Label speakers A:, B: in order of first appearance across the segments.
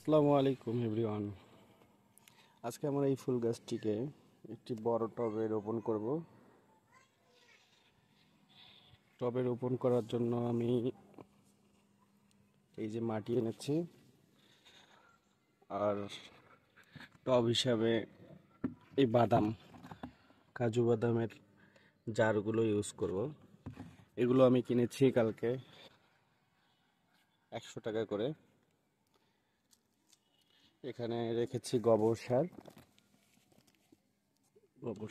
A: আসসালামু আলাইকুম এভরিওয়ান। আজকে আমরা এই ফুল গাছটিকে একটি বড় টবে রোপণ করব। টবে রোপণ করার জন্য আমি এই যে মাটি এনেছি, আর টব হিসাবে এই কাজু বাদামের জারগুলো ইউজ করব। এগুলো আমি কিনেছি কালকে 100 টাকা করে। এখানে রেখেছি গোবর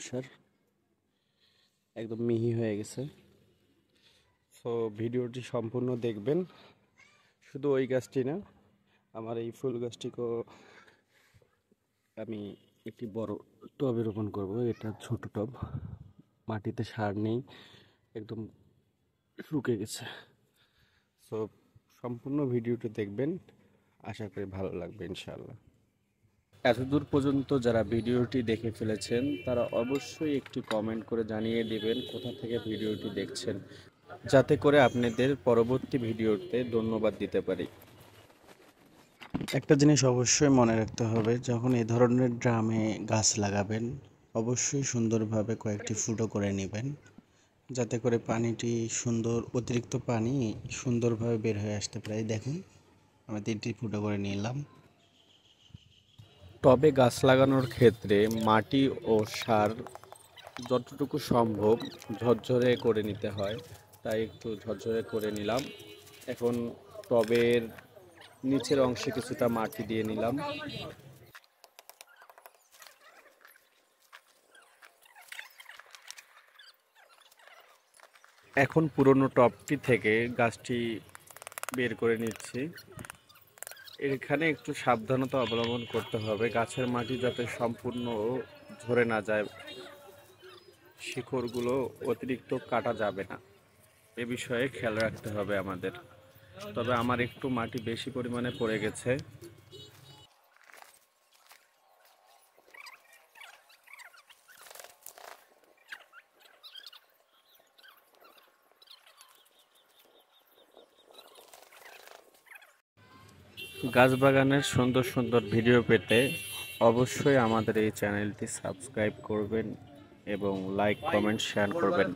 A: সার একদম মিহি হয়ে গেছে। সো ভিডিওটি সম্পূর্ণ দেখবেন। শুধু ওই গাছটি না, আমার এই ফুল গাছটিকেও আমি একটি বড় টবে রোপণ করব। এটা ছোট টব, মাটিতে সার নেই, একদম শুকিয়ে গেছে। সো সম্পূর্ণ ভিডিওটি দেখবেন, আশা করি ভালো লাগবে ইনশাআল্লাহ। এতদূর পর্যন্ত যারা ভিডিওটি দেখে ফেলেছেন তারা অবশ্যই একটি কমেন্ট করে জানিয়ে দিবেন কোথা থেকে ভিডিওটি দেখছেন, যাতে করে আপনাদের পরবর্তী ভিডিওতে ধন্যবাদ দিতে পারি। একটা জিনিস অবশ্যই মনে রাখতে হবে, যখন এই ধরনের ড্রামে গাছ লাগাবেন অবশ্যই সুন্দরভাবে কয়েকটি ফুটো করে নেবেন, যাতে করে পানিটি অতিরিক্ত পানি সুন্দরভাবে বের হয়ে আসতে পারে। দেখুন, আমি 3টি ফুটো করে নিলাম। টবে গাছ লাগানোর ক্ষেত্রে মাটি ও সার যতটুকু সম্ভব ঝরঝরে করে নিতে হয়, তাই একটু ঝরঝরে করে নিলাম। এখন টবের নিচের অংশে কিছুটা মাটি দিয়ে নিলাম। এখন পুরনো টবটি থেকে গাছটি বের করে নিচ্ছি। এখানে একটু সাবধানতা অবলম্বন করতে হবে, গাছের মাটি যাতে সম্পূর্ণ ঝরে না যায়, শিকড়গুলো অতিরিক্ত কাটা যাবে না, এ বিষয়ে খেয়াল রাখতে হবে আমাদের। তবে আমার একটু মাটি বেশি পরিমাণে পড়ে গেছে। গাছ বাগানের সুন্দর সুন্দর ভিডিও পেতে অবশ্যই আমাদের এই চ্যানেলটি সাবস্ক্রাইব করবেন এবং লাইক কমেন্ট শেয়ার করবেন।